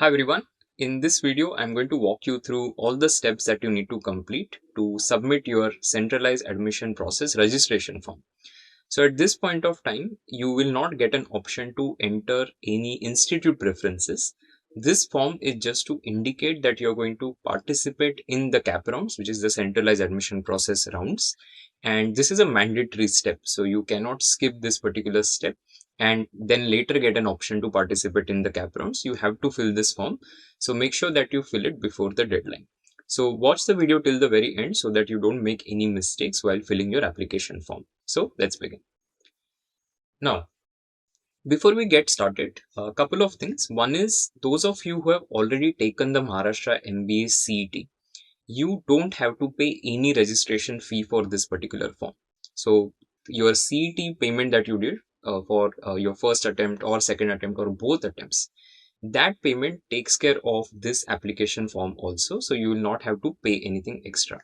Hi everyone. In this video, I'm going to walk you through all the steps that you need to complete to submit your Centralized Admission Process registration form. So at this point of time, you will not get an option to enter any institute preferences. This form is just to indicate that you're going to participate in the CAP rounds, which is the Centralized Admission Process rounds. And this is a mandatory step, so you cannot skip this particular step and then later get an option to participate in the CAP rounds. You have to fill this form. So make sure that you fill it before the deadline. So watch the video till the very end so that you don't make any mistakes while filling your application form. So let's begin. Now, before we get started, a couple of things. One is those of you who have already taken the Maharashtra MBA CET, you don't have to pay any registration fee for this particular form. So your CET payment that you did for your first attempt or second attempt or both attempts, that payment takes care of this application form also. So you will not have to pay anything extra.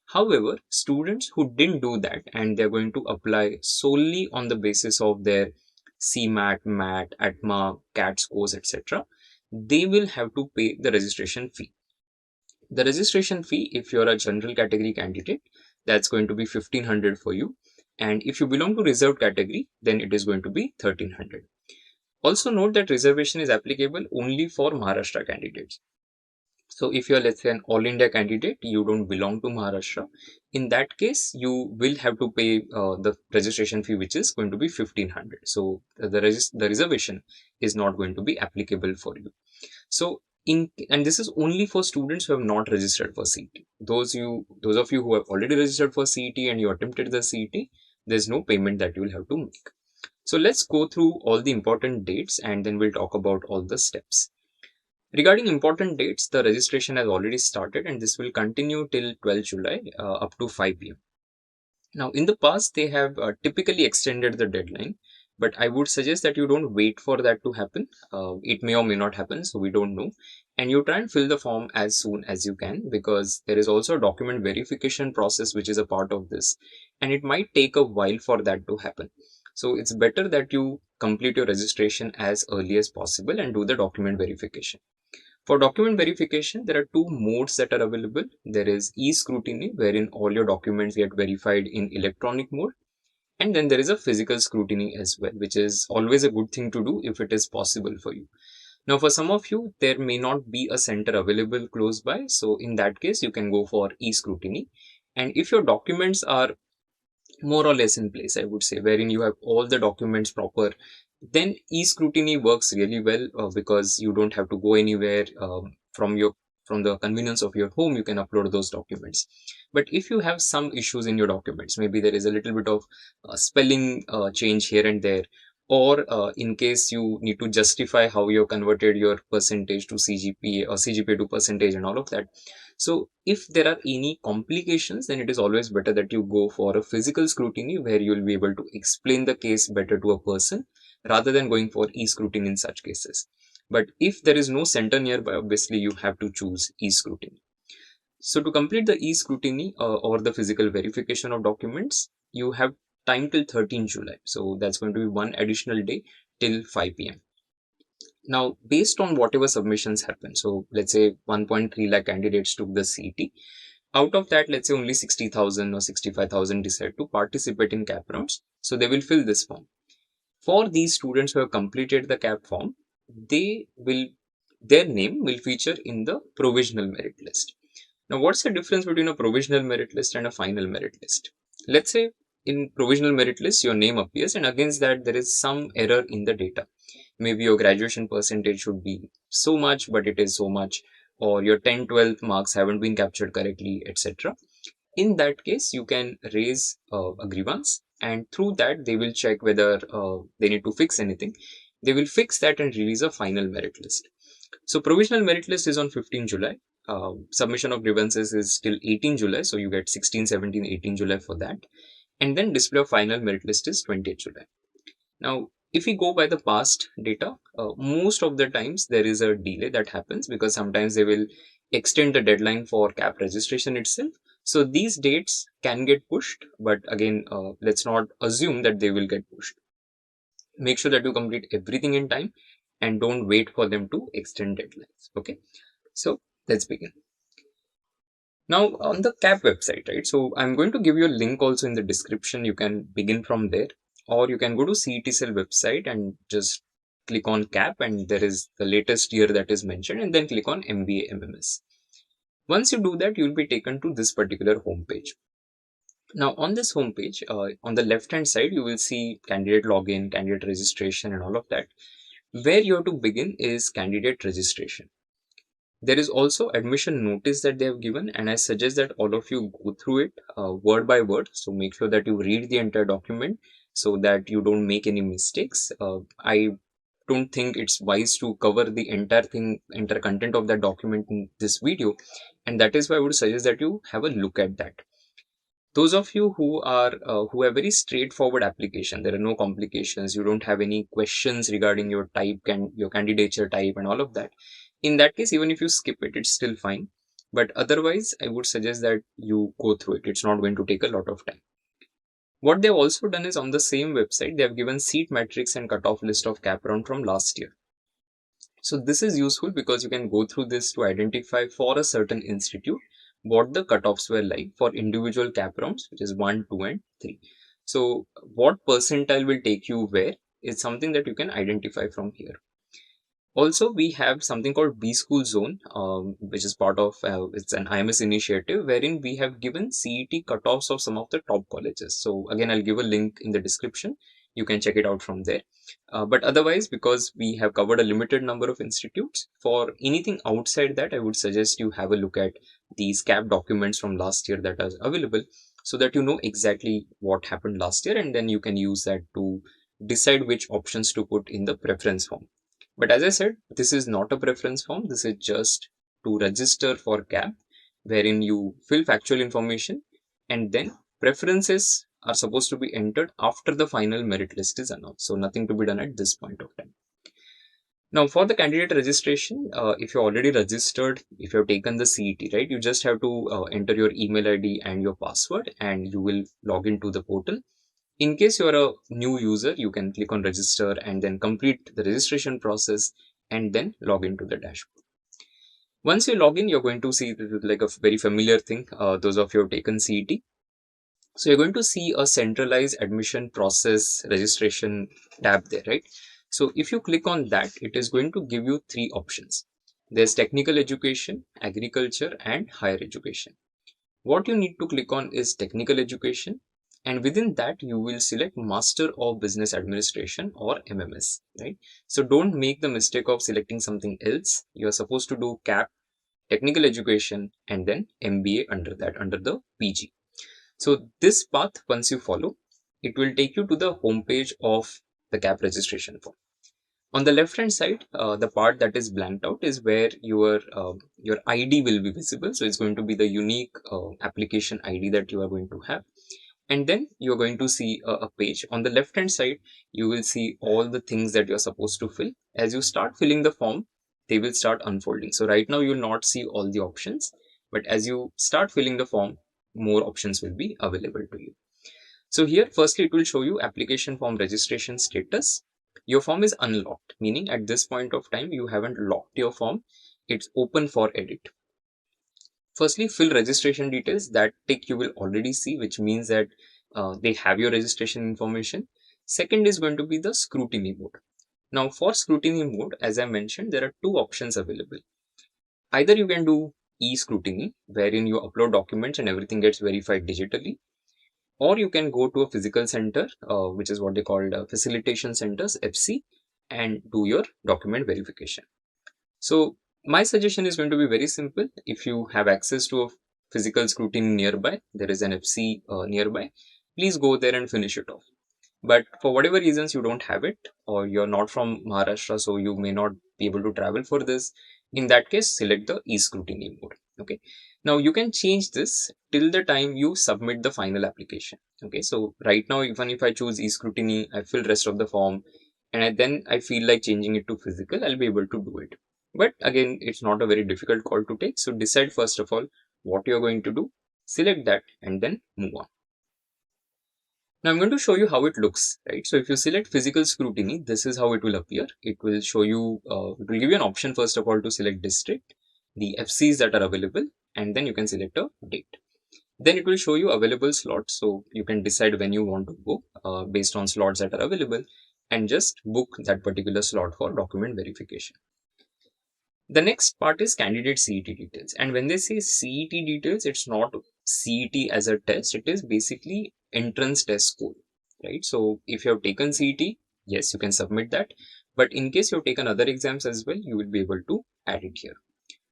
However, students who didn't do that and they're going to apply solely on the basis of their CMAT, MAT, ATMA, CAT scores, etc., they will have to pay the registration fee. The registration fee, if you're a general category candidate, that's going to be 1500 for you. And if you belong to reserved category, then it is going to be 1300. Also note that reservation is applicable only for Maharashtra candidates. So if you're, let's say, an all India candidate, you don't belong to Maharashtra, in that case, you will have to pay the registration fee, which is going to be 1500. So the reservation is not going to be applicable for you. So and this is only for students who have not registered for CET. Those of you who have already registered for CET and you attempted the CET, there's no payment that you will have to make. So let's go through all the important dates and then we'll talk about all the steps. Regarding important dates, the registration has already started and this will continue till 12 July up to 5 p.m. Now, in the past, they have typically extended the deadline, but I would suggest that you don't wait for that to happen. It may or may not happen, so we don't know. And you try and fill the form as soon as you can because there is also a document verification process which is a part of this, and it might take a while for that to happen. So it's better that you complete your registration as early as possible and do the document verification. For document verification, there are two modes that are available. There is E-Scrutiny, wherein all your documents get verified in electronic mode. And then there is a physical scrutiny as well, which is always a good thing to do if it is possible for you. Now, for some of you, there may not be a center available close by. So in that case, you can go for E-Scrutiny. And if your documents are more or less in place, I would say, wherein you have all the documents proper, then e-scrutiny works really well because you don't have to go anywhere from the convenience of your home. You can upload those documents. But if you have some issues in your documents, maybe there is a little bit of spelling change here and there, or in case you need to justify how you converted your percentage to CGPA or CGPA to percentage and all of that. So if there are any complications, then it is always better that you go for a physical scrutiny where you will be able to explain the case better to a person rather than going for e-scrutiny in such cases. But if there is no center nearby, obviously you have to choose e-scrutiny. So to complete the e-scrutiny or the physical verification of documents, you have time till 13 July. So that's going to be one additional day till 5 p.m. Now, based on whatever submissions happen, so let's say 1.3 lakh candidates took the CET. Out of that, let's say only 60,000 or 65,000 decide to participate in CAP rounds. So they will fill this form. For these students who have completed the CAP form, their name will feature in the provisional merit list. Now, what's the difference between a provisional merit list and a final merit list? Let's say in provisional merit list, your name appears and against that there is some error in the data. Maybe your graduation percentage should be so much, but it is so much, or your 10, 12 marks haven't been captured correctly, etc. In that case, you can raise a grievance and through that they will check whether they need to fix anything. They will fix that and release a final merit list. So provisional merit list is on 15 July. Submission of grievances is till 18 July. So you get 16, 17, 18 July for that. And then display of final merit list is 20th July. Now, if we go by the past data, most of the times there is a delay that happens because sometimes they will extend the deadline for CAP registration itself. So these dates can get pushed, but again, let's not assume that they will get pushed. Make sure that you complete everything in time and don't wait for them to extend deadlines. Okay, so let's begin. Now on the CAP website, right? So I'm going to give you a link also in the description. You can begin from there, or you can go to CET Cell website and just click on CAP, and there is the latest year that is mentioned, and then click on MBA MMS. Once you do that, you will be taken to this particular homepage. Now on this homepage, on the left hand side, you will see candidate login, candidate registration, and all of that. Where you have to begin is candidate registration. There is also admission notice that they have given, and I suggest that all of you go through it word by word. So make sure that you read the entire document so that you don't make any mistakes. I don't think it's wise to cover the entire content of that document in this video, and that is why I would suggest that you have a look at that. Those of you who have very straightforward application, there are no complications, you don't have any questions regarding your type, your candidature type and all of that, in that case, even if you skip it, it's still fine. But otherwise, I would suggest that you go through it. It's not going to take a lot of time. What they've also done is on the same website, they have given seat matrix and cutoff list of cap round from last year. So this is useful because you can go through this to identify for a certain institute what the cutoffs were like for individual cap rounds, which is 1, 2, and 3. So what percentile will take you where is something that you can identify from here. Also, we have something called B School Zone, which is part of, it's an IMS initiative wherein we have given CET cutoffs of some of the top colleges. So again, I'll give a link in the description. You can check it out from there. But otherwise, because we have covered a limited number of institutes, for anything outside that, I would suggest you have a look at these CAP documents from last year that are available so that you know exactly what happened last year, and then you can use that to decide which options to put in the preference form. But as I said, this is not a preference form. This is just to register for CAP, wherein you fill factual information and then preferences are supposed to be entered after the final merit list is announced. So nothing to be done at this point of time. Now for the candidate registration, if you're already registered, if you've taken the CET, right, you just have to enter your email ID and your password and you will log into the portal. In case you're a new user, you can click on register and then complete the registration process and then log into the dashboard. Once you log in, you're going to see like a very familiar thing, those of you who have taken CET. So you're going to see a centralized admission process registration tab there, right? So if you click on that, it is going to give you 3 options. There's technical education, agriculture, and higher education. What you need to click on is technical education, and within that you will select Master of Business Administration or MMS, right? So don't make the mistake of selecting something else. You are supposed to do CAP, technical education, and then MBA under that, under the PG. So this path, once you follow, it will take you to the homepage of the CAP registration form. On the left hand side, the part that is blanked out is where your ID will be visible. So it's going to be the unique application ID that you are going to have. And then you're going to see a page. On the left hand side, you will see all the things that you're supposed to fill. As you start filling the form, they will start unfolding. So right now you will not see all the options, but as you start filling the form, more options will be available to you. So here, firstly, it will show you application form registration status. Your form is unlocked, meaning at this point of time, you haven't locked your form. It's open for edit. Firstly, fill registration details. That tick you will already see, which means that they have your registration information. Second is going to be the scrutiny mode. Now for scrutiny mode, as I mentioned, there are 2 options available. Either you can do E-Scrutiny, wherein you upload documents and everything gets verified digitally. Or you can go to a physical center, which is what they call facilitation centers, FC, and do your document verification. So my suggestion is going to be very simple. If you have access to a physical scrutiny nearby, there is an FC nearby, please go there and finish it off. But for whatever reasons you don't have it, or you're not from Maharashtra, so you may not be able to travel for this, in that case, select the e-scrutiny mode. Okay. Now you can change this till the time you submit the final application. Okay. So right now, even if I choose e-scrutiny, I fill rest of the form, and then I feel like changing it to physical, I'll be able to do it. But again, it's not a very difficult call to take. So decide first of all what you're going to do, select that, and then move on. Now I'm going to show you how it looks, right? So if you select physical scrutiny, this is how it will appear. It will show you, it will give you an option first of all to select district, the FCs that are available, and then you can select a date. Then it will show you available slots, so you can decide when you want to go based on slots that are available, and just book that particular slot for document verification. The next part is candidate CET details, and when they say CET details, it's not CET as a test, it is basically entrance test score, right? So if you have taken CET, yes, you can submit that, but in case you have taken other exams as well, you will be able to add it here.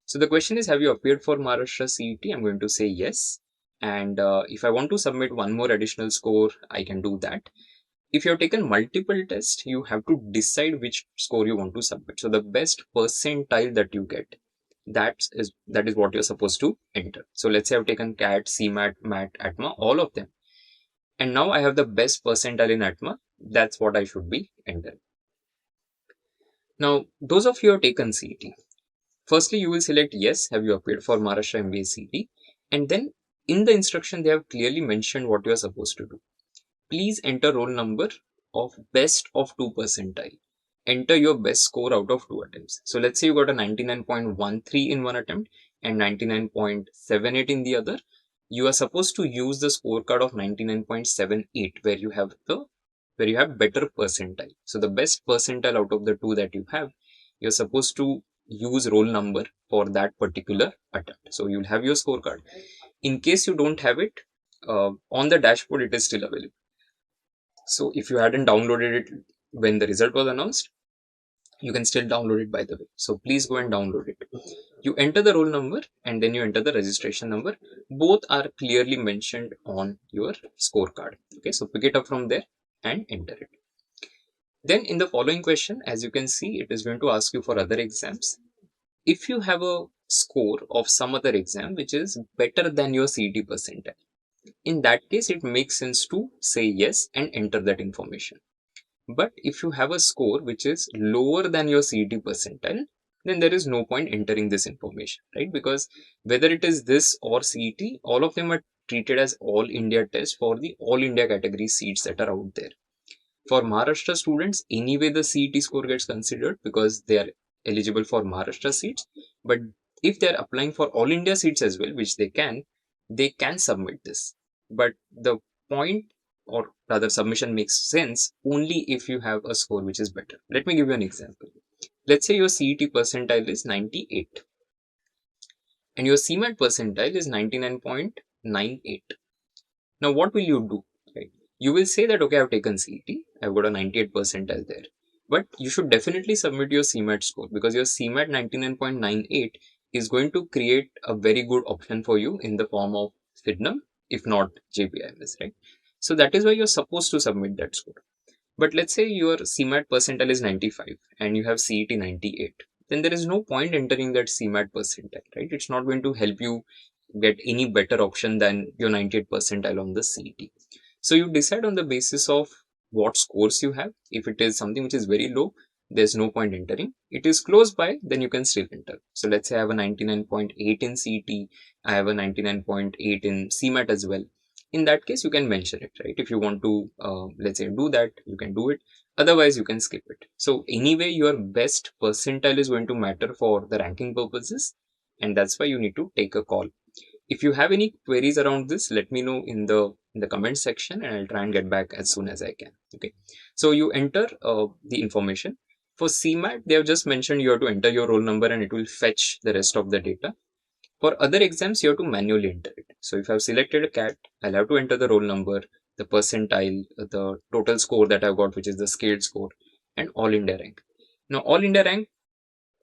So the question is, have you appeared for Maharashtra CET? I'm going to say yes. And if I want to submit one more additional score, I can do that. If you have taken multiple tests, you have to decide which score you want to submit. So the best percentile that you get, that is what you're supposed to enter. So let's say I've taken CAT, CMAT, MAT, ATMA, all of them. And now I have the best percentile in ATMA. That's what I should be entering. Now, those of you who have taken CET, firstly, you will select yes, have you appeared for Maharashtra MBA CET, and then in the instruction, they have clearly mentioned what you are supposed to do. Please enter roll number of best of 2 percentile. Enter your best score out of 2 attempts. So let's say you got a 99.13 in one attempt and 99.78 in the other. You are supposed to use the scorecard of 99.78 where you have better percentile. So the best percentile out of the two that you have, you're supposed to use roll number for that particular attempt. So you'll have your scorecard. In case you don't have it, on the dashboard it is still available. So if you hadn't downloaded it when the result was announced, you can still download it by the way. So please go and download it. You enter the roll number and then you enter the registration number. Both are clearly mentioned on your scorecard. Okay, so pick it up from there and enter it. Then in the following question, as you can see, it is going to ask you for other exams. If you have a score of some other exam which is better than your CET percentile, in that case, it makes sense to say yes and enter that information. But if you have a score which is lower than your CET percentile, then there is no point entering this information, right? Because whether it is this or CET, all of them are treated as all India tests for the all India category seats that are out there. For Maharashtra students, anyway, the CET score gets considered because they are eligible for Maharashtra seats. But if they are applying for all India seats as well, which they can submit this. But the point, or rather submission, makes sense only if you have a score which is better. Let me give you an example. Let's say your CET percentile is 98 and your CMAT percentile is 99.98. Now what will you do? Right? You will say that, okay, I've taken CET, I've got a 98 percentile there. But you should definitely submit your CMAT score because your CMAT 99.98 is going to create a very good option for you in the form of FIDNUM, if not JPIMS, right? So that is why you're supposed to submit that score. But let's say your CMAT percentile is 95 and you have CET 98. Then there is no point entering that CMAT percentile, right? It's not going to help you get any better option than your 98 percentile on the CET. So you decide on the basis of what scores you have. If it is something which is very low, there's no point entering. It is close by, then you can still enter. So let's say I have a 99.8 in CET, I have a 99.8 in CMAT as well. In that case, you can mention it, right? If you want to, let's say, do that, you can do it. Otherwise, you can skip it. So anyway, your best percentile is going to matter for the ranking purposes. And that's why you need to take a call. If you have any queries around this, let me know in the comment section and I'll try and get back as soon as I can. Okay. So you enter the information. For CMAT, they have just mentioned you have to enter your roll number and it will fetch the rest of the data. For other exams, you have to manually enter it. So if I've selected a CAT, I'll have to enter the roll number, the percentile, the total score that I've got, which is the scaled score, and all India rank. Now, all India rank,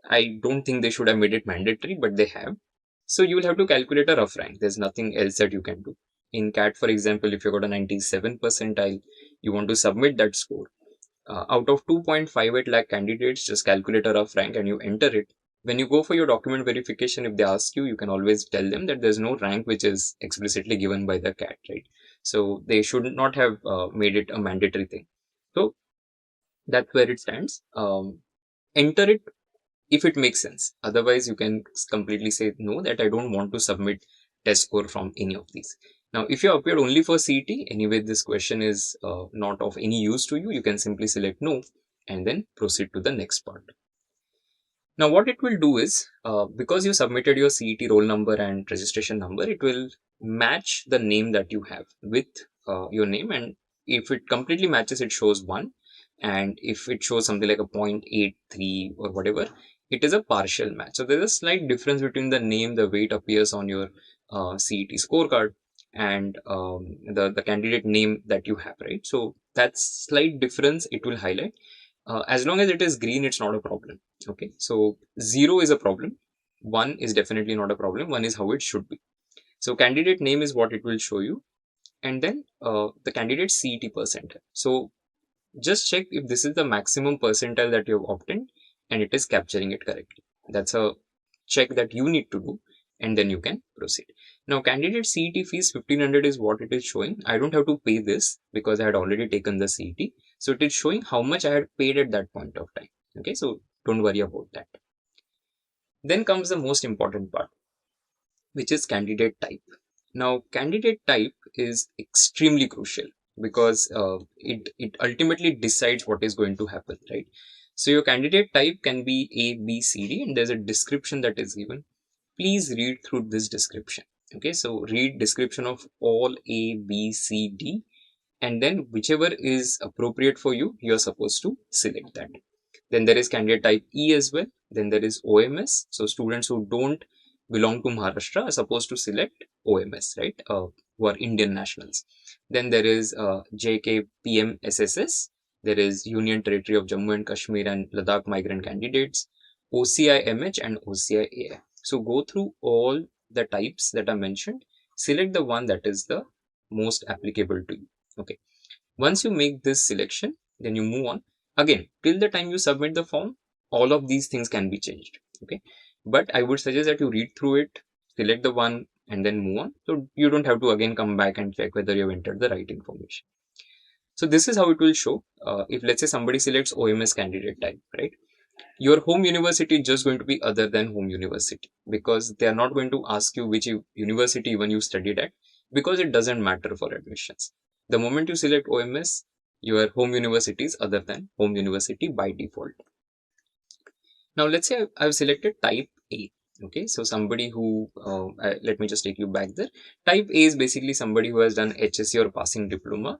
I don't think they should have made it mandatory, but they have. So you will have to calculate a rough rank. There's nothing else that you can do. In CAT, for example, if you got a 97 percentile, you want to submit that score. Out of 2.58 lakh candidates, just calculate a rough rank and you enter it. When you go for your document verification, if they ask you, you can always tell them that there's no rank which is explicitly given by the CAT, right? So they should not have made it a mandatory thing. So that's where it stands. Enter it if it makes sense. Otherwise, you can completely say no, that I don't want to submit test score from any of these. Now, if you appeared only for CET, anyway, this question is not of any use to you. You can simply select no and then proceed to the next part. Now, what it will do is, because you submitted your CET roll number and registration number, it will match the name that you have with your name. And if it completely matches, it shows 1. And if it shows something like a 0.83 or whatever, it is a partial match. So there's a slight difference between the name, the way it appears on your CET scorecard, and the candidate name that you have, right? So that slight difference it will highlight. As long as it is green, it's not a problem. Okay, so 0 is a problem. 1 is definitely not a problem. 1 is how it should be. So candidate name is what it will show you, and then the candidate CET percentile. So just check if this is the maximum percentile that you have obtained and it is capturing it correctly. That's a check that you need to do, and then you can proceed. Now, candidate CET fees 1500 is what it is showing. I don't have to pay this because I had already taken the CET. So it is showing how much I had paid at that point of time. Okay, so don't worry about that. Then comes the most important part, which is candidate type. Now, candidate type is extremely crucial because it ultimately decides what is going to happen, right? So your candidate type can be A, B, C, D, and there's a description that is given. Please read through this description. Okay, so read description of all A, B, C, D, and then whichever is appropriate for you, you're supposed to select that. Then there is candidate type E as well. Then there is OMS. So students who don't belong to Maharashtra are supposed to select OMS, right? Who are Indian nationals. Then there is JKPMSSS. There is Union Territory of Jammu and Kashmir and Ladakh migrant candidates, OCI-MH and OCI-AI. So go through all the types that are mentioned. Select the one that is the most applicable to you. Okay. Once you make this selection, then you move on. Again, till the time you submit the form, all of these things can be changed. Okay. But I would suggest that you read through it, select the one, and then move on. So you don't have to again come back and check whether you have entered the right information. So this is how it will show. If let's say somebody selects OMS candidate type, right? Your home university is just going to be other than home university, because they are not going to ask you which university even you studied at, because it doesn't matter for admissions. The moment you select OMS, your home university is other than home university by default. Now let's say I've selected type A. Okay, so somebody who, let me just take you back there. Type A is basically somebody who has done HSC or passing diploma,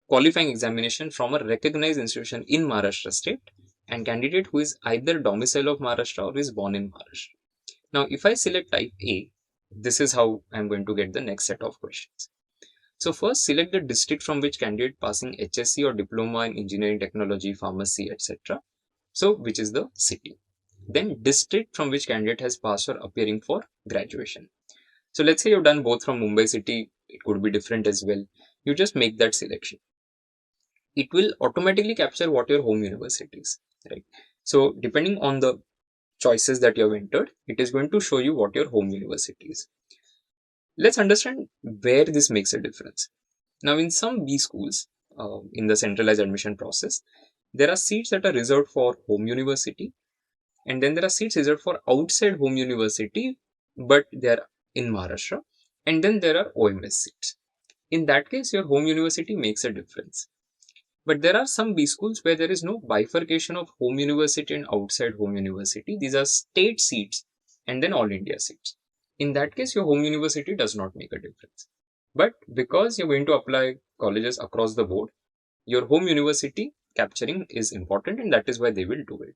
qualifying examination from a recognized institution in Maharashtra state, and candidate who is either domicile of Maharashtra or is born in Maharashtra. Now, if I select type A, this is how I'm going to get the next set of questions. So first, select the district from which candidate passing HSC or diploma in engineering, technology, pharmacy, etc. So, which is the city. Then district from which candidate has passed or appearing for graduation. So let's say you've done both from Mumbai city, it could be different as well. You just make that selection. It will automatically capture what your home university is, right? So depending on the choices that you have entered, it is going to show you what your home university is. Let's understand where this makes a difference. Now, in some B schools, in the centralized admission process, there are seats that are reserved for home university, and then there are seats reserved for outside home university, but they are in Maharashtra, and then there are OMS seats. In that case, your home university makes a difference. But there are some B schools where there is no bifurcation of home university and outside home university. These are state seats and then all India seats. In that case, your home university does not make a difference. But because you're going to apply colleges across the board, your home university capturing is important, and that is why they will do it.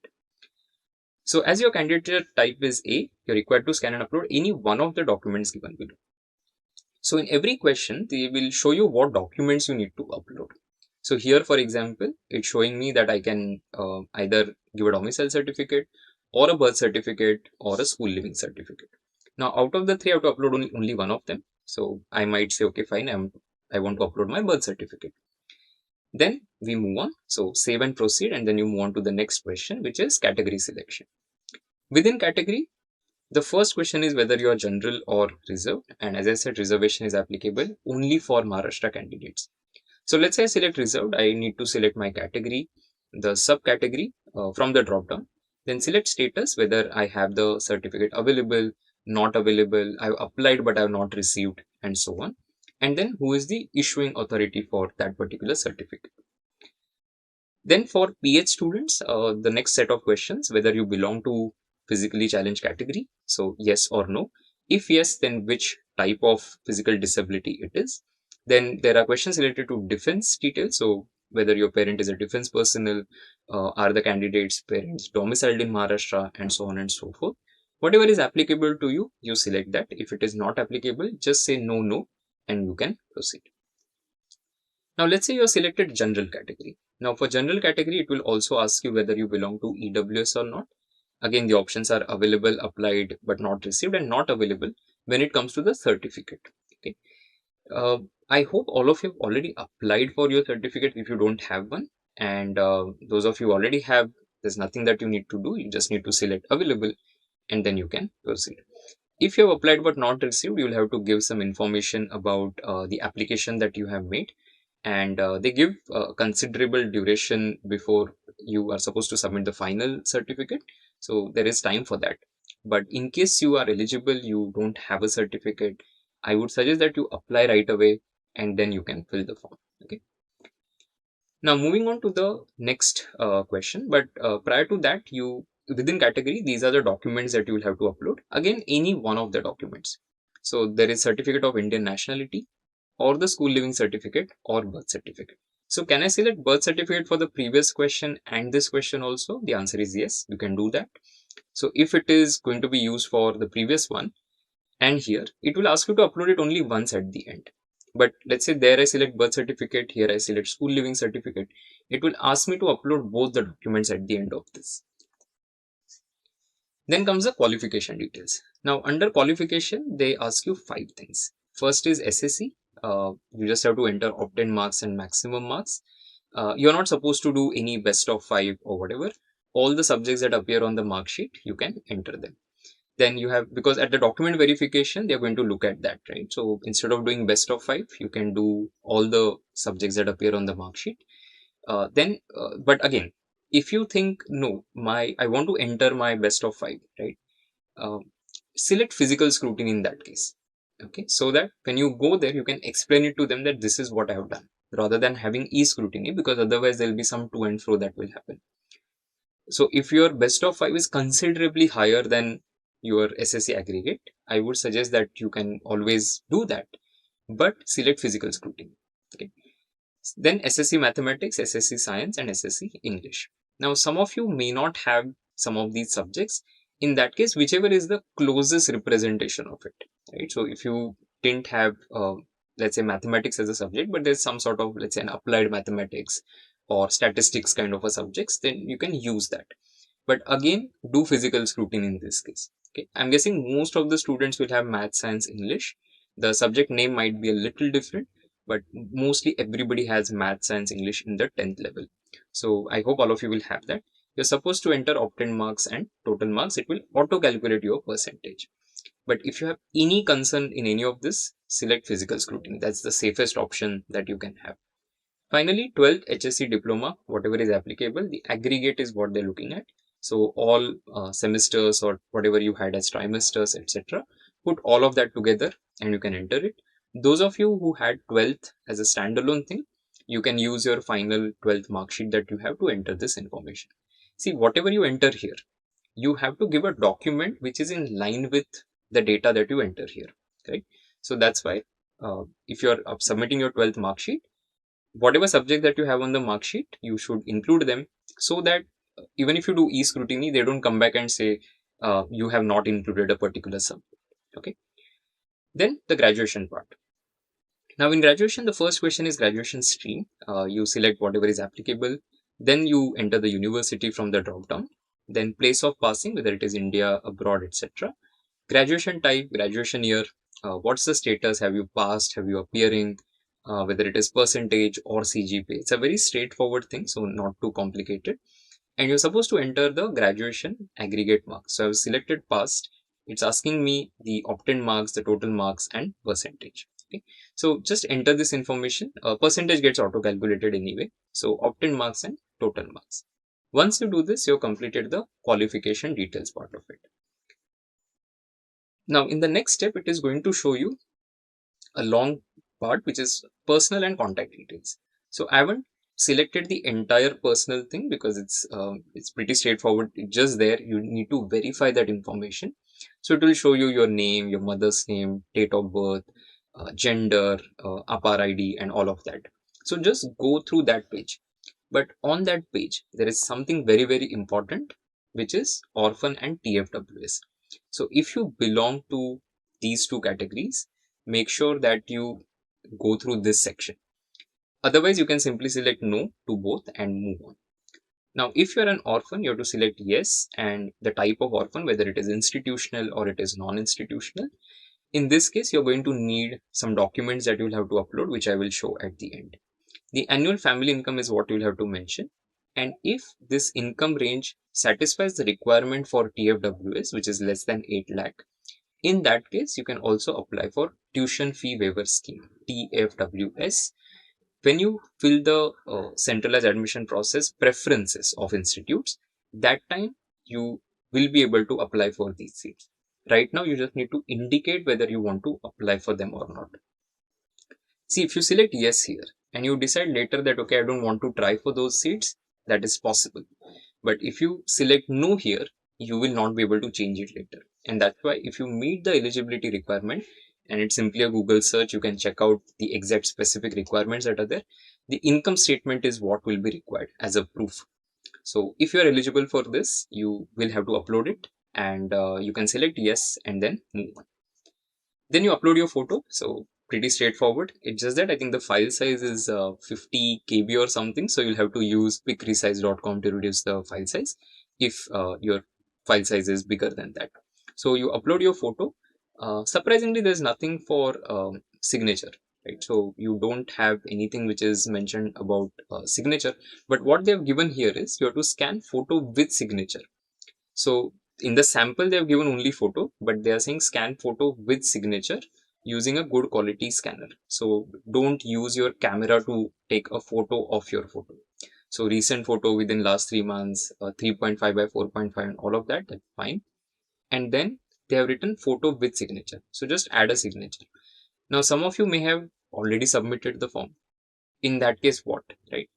So as your candidate type is A, you're required to scan and upload any one of the documents given below. So in every question, they will show you what documents you need to upload. So here, for example, it's showing me that I can either give a domicile certificate or a birth certificate or a school living certificate. Now, out of the three, I have to upload only one of them. So I might say, okay, fine, I want to upload my birth certificate. Then we move on. So save and proceed, and then you move on to the next question, which is category selection. Within category, the first question is whether you are general or reserved. And as I said, reservation is applicable only for Maharashtra candidates. So let's say I select reserved. I need to select my category, the subcategory from the drop down. Then select status, whether I have the certificate available, not available, I've applied but I've not received, and so on. and then who is the issuing authority for that particular certificate. Then for PH students, the next set of questions, whether you belong to physically challenged category, so yes or no. If yes, then which type of physical disability it is. Then there are questions related to defense details, so whether your parent is a defense personnel, are the candidates' parents domiciled in Maharashtra, and so on and so forth. Whatever is applicable to you, you select that. If it is not applicable, just say no, no, and you can proceed. Now let's say you are selected general category. Now for general category, it will also ask you whether you belong to EWS or not. Again, the options are available, applied, but not received, and not available when it comes to the certificate. Okay. I hope all of you have already applied for your certificate if you don't have one. And those of you already have, there's nothing that you need to do. You just need to select available and then you can proceed. If you have applied but not received, you will have to give some information about the application that you have made, and they give considerable duration before you are supposed to submit the final certificate, so there is time for that. But in case you are eligible, you don't have a certificate, I would suggest that you apply right away and then you can fill the form. Okay, now moving on to the next question, but prior to that, you within category, these are the documents that you will have to upload. Again, any one of the documents. So there is certificate of Indian nationality, or the school living certificate, or birth certificate. So can I select birth certificate for the previous question and this question also? The answer is yes, you can do that. So if it is going to be used for the previous one and here, it will ask you to upload it only once at the end. But let's say there I select birth certificate, here I select school living certificate. It will ask me to upload both the documents at the end of this. Then comes the qualification details. Now under qualification, they ask you 5 things. First is SSC. You just have to enter obtained marks and maximum marks. You're not supposed to do any best of 5 or whatever. All the subjects that appear on the mark sheet, you can enter them. Then you have, because at the document verification, they're going to look at that, right? So instead of doing best of 5, you can do all the subjects that appear on the mark sheet. But again, if you think, no, I want to enter my best of 5, right? Uh, Select physical scrutiny in that case. Okay, so that when you go there, you can explain it to them that this is what I have done, rather than having e-scrutiny, because otherwise there will be some to and fro that will happen. So if your best of 5 is considerably higher than your SSC aggregate, I would suggest that you can always do that, but select physical scrutiny. Okay. Then SSC Mathematics, SSC Science, and SSC English. Now, some of you may not have some of these subjects. In that case, whichever is the closest representation of it, right? So if you didn't have, let's say, mathematics as a subject, but there's some sort of, let's say, an applied mathematics or statistics kind of a subjects, then you can use that. But again, do physical scrutiny in this case. Okay, I'm guessing most of the students will have math, science, English. The subject name might be a little different, but mostly everybody has math, science, English in the 10th level. So I hope all of you will have that. You're supposed to enter obtained marks and total marks. It will auto calculate your percentage. But if you have any concern in any of this, select physical scrutiny. That's the safest option that you can have. Finally, 12th HSC diploma, whatever is applicable, the aggregate is what they're looking at. So all semesters or whatever you had as trimesters, etc. Put all of that together and you can enter it. Those of you who had 12th as a standalone thing, you can use your final 12th mark sheet that you have to enter this information. See, whatever you enter here, you have to give a document which is in line with the data that you enter here, right? So that's why if you're submitting your 12th mark sheet, whatever subject that you have on the mark sheet, you should include them, so that even if you do e-scrutiny, they don't come back and say you have not included a particular subject. Okay. Then the graduation part. Now in graduation, the first question is graduation stream. You select whatever is applicable. Then you enter the university from the drop down. Then place of passing, whether it is India, abroad, etc. Graduation type, graduation year, what's the status, have you passed, have you appearing, whether it is percentage or CGPA. It's a very straightforward thing, so not too complicated. And you're supposed to enter the graduation aggregate marks. So I've selected passed. It's asking me the obtained marks, the total marks, and percentage. Okay. So just enter this information. Percentage gets auto calculated anyway. So obtained marks and total marks. Once you do this, you've completed the qualification details part of it. Now in the next step, it is going to show you a long part, which is personal and contact details. So I haven't selected the entire personal thing because it's pretty straightforward. It's just there. You need to verify that information. So it will show you your name, your mother's name, date of birth, gender, APAR ID, and all of that. So just go through that page. But on that page, there is something very, very important, which is Orphan and TFWS. So if you belong to these two categories, make sure that you go through this section. Otherwise, you can simply select no to both and move on. Now, if you're an orphan, you have to select yes and the type of orphan, whether it is institutional or it is non-institutional. In this case, you're going to need some documents that you'll have to upload, which I will show at the end. The annual family income is what you'll have to mention. And if this income range satisfies the requirement for TFWS, which is less than 8 lakh, in that case, you can also apply for tuition fee waiver scheme, TFWS. When you fill the centralized admission process preferences of institutes, that time you will be able to apply for these seats. Right now, you just need to indicate whether you want to apply for them or not. See, if you select yes here and you decide later that, okay, I don't want to try for those seats, that is possible. But if you select no here, you will not be able to change it later. And that's why if you meet the eligibility requirement, and it's simply a Google search, you can check out the exact specific requirements that are there. The income statement is what will be required as a proof. So if you are eligible for this, you will have to upload it, and you can select yes and then move on. Then you upload your photo. So pretty straightforward. It's just that I think the file size is 50 KB or something. So you'll have to use quickresize.com to reduce the file size if your file size is bigger than that. So you upload your photo. Surprisingly, there's nothing for signature, right? So you don't have anything which is mentioned about signature. But what they've given here is you have to scan photo with signature. So in the sample, they have given only photo, but they are saying scan photo with signature using a good quality scanner. So don't use your camera to take a photo of your photo. So recent photo within last 3 months, 3.5 by 4.5 and all of that, that's fine. And then they have written photo with signature. So just add a signature. Now, some of you may have already submitted the form. In that case, what, right?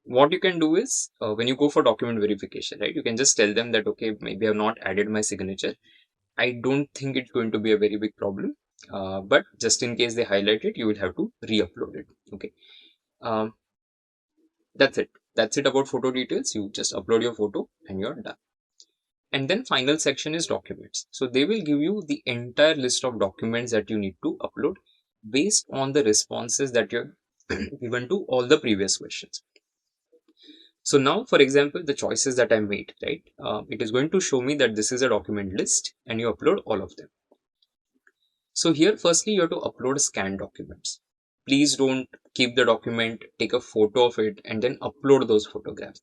What you can do is when you go for document verification, right, you can just tell them that, okay, maybe I've not added my signature. I don't think it's going to be a very big problem, but just in case they highlight it, you will have to re-upload it. Okay, that's it about photo details. You just upload your photo and you're done. And then final section is documents. So they will give you the entire list of documents that you need to upload based on the responses that you're given to all the previous questions. So now, for example, the choices that I made, right? It is going to show me that this is a document list and you upload all of them. So here, firstly, you have to upload scanned documents. Please don't keep the document, take a photo of it and then upload those photographs.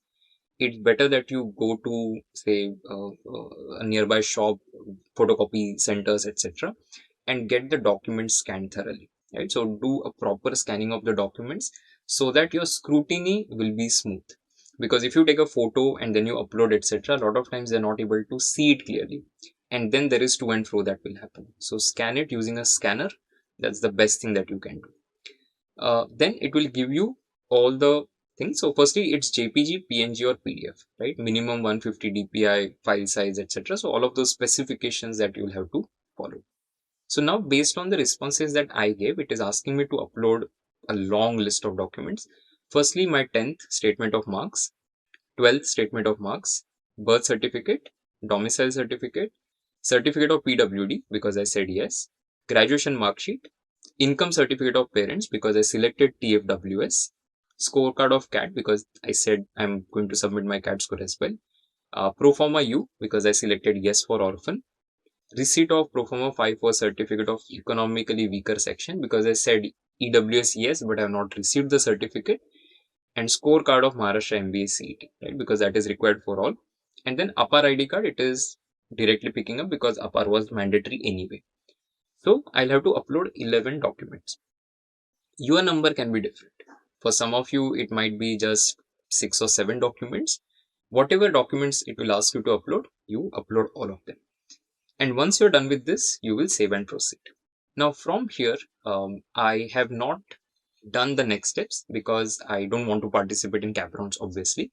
It's better that you go to, say, a nearby shop, photocopy centers, etc., and get the documents scanned thoroughly, right? So do a proper scanning of the documents so that your scrutiny will be smooth. Because if you take a photo and then you upload, etc., a lot of times they're not able to see it clearly. And then there is to and fro that will happen. So scan it using a scanner. That's the best thing that you can do. Then it will give you all the things. So firstly, it's JPG, PNG or PDF, right? Minimum 150 DPI, file size, etc. So all of those specifications that you'll have to follow. So now based on the responses that I gave, it is asking me to upload a long list of documents. Firstly, my 10th statement of marks, 12th statement of marks, birth certificate, domicile certificate, certificate of PWD because I said yes, graduation mark sheet, income certificate of parents because I selected TFWS, scorecard of CAT because I said I'm going to submit my CAT score as well, pro forma U because I selected yes for orphan, receipt of pro forma 5 for certificate of economically weaker section because I said EWS yes but I have not received the certificate, and scorecard of Maharashtra MBA CET, right, because that is required for all. And then APAR ID card, it is directly picking up because APAR was mandatory anyway. So I'll have to upload 11 documents. Your number can be different. For some of you, it might be just 6 or 7 documents. Whatever documents it will ask you to upload, you upload all of them. And once you're done with this, you will save and proceed. Now from here, I have not done the next steps because I don't want to participate in cap rounds, obviously.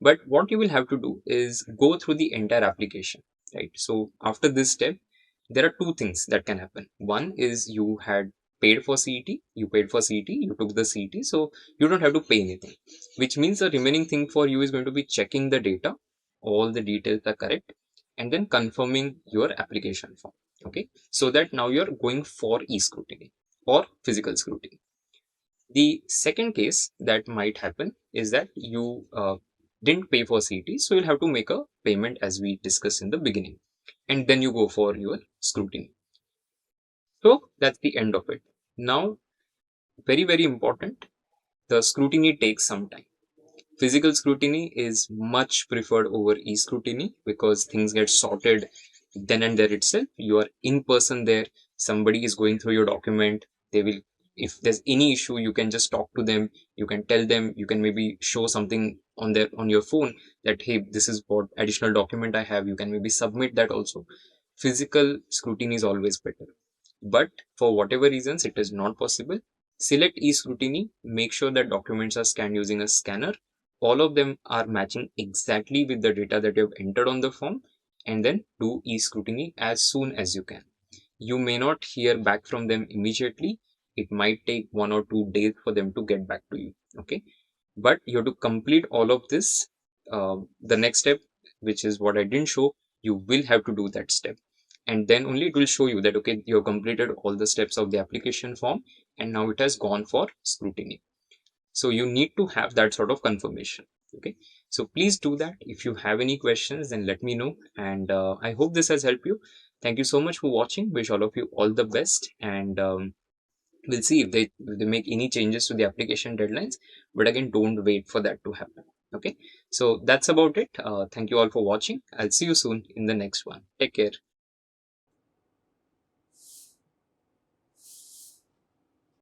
But what you will have to do is go through the entire application, right? So after this step, there are two things that can happen. One is you had paid for CET, you paid for CET, you took the CET, so you don't have to pay anything, which means the remaining thing for you is going to be checking the data, all the details are correct, and then confirming your application form. Okay, so that now you're going for e-scrutiny or physical scrutiny. The second case that might happen is that you didn't pay for CT, so you'll have to make a payment as we discussed in the beginning, and then you go for your scrutiny. So that's the end of it. Now, very, very important, the scrutiny takes some time. Physical scrutiny is much preferred over e-scrutiny because things get sorted then and there itself. You are in person there, somebody is going through your document, they will, if there's any issue, you can just talk to them, you can tell them, you can maybe show something on your phone that, hey, this is what additional document I have, you can maybe submit that also. Physical scrutiny is always better, but for whatever reasons it is not possible, select e-scrutiny, make sure that documents are scanned using a scanner, all of them are matching exactly with the data that you have entered on the form, and then do e-scrutiny as soon as you can. You may not hear back from them immediately, it might take 1 or 2 days for them to get back to you. Okay, but you have to complete all of this. The next step, which is what I didn't show, you will have to do that step, and then only it will show you that, okay, you have completed all the steps of the application form and now it has gone for scrutiny. So you need to have that sort of confirmation. Okay, so please do that. If you have any questions, then let me know, and I hope this has helped you. Thank you so much for watching. Wish all of you all the best, and we'll see if they make any changes to the application deadlines, but again, don't wait for that to happen. Okay, so that's about it. Thank you all for watching. I'll see you soon in the next one. Take care.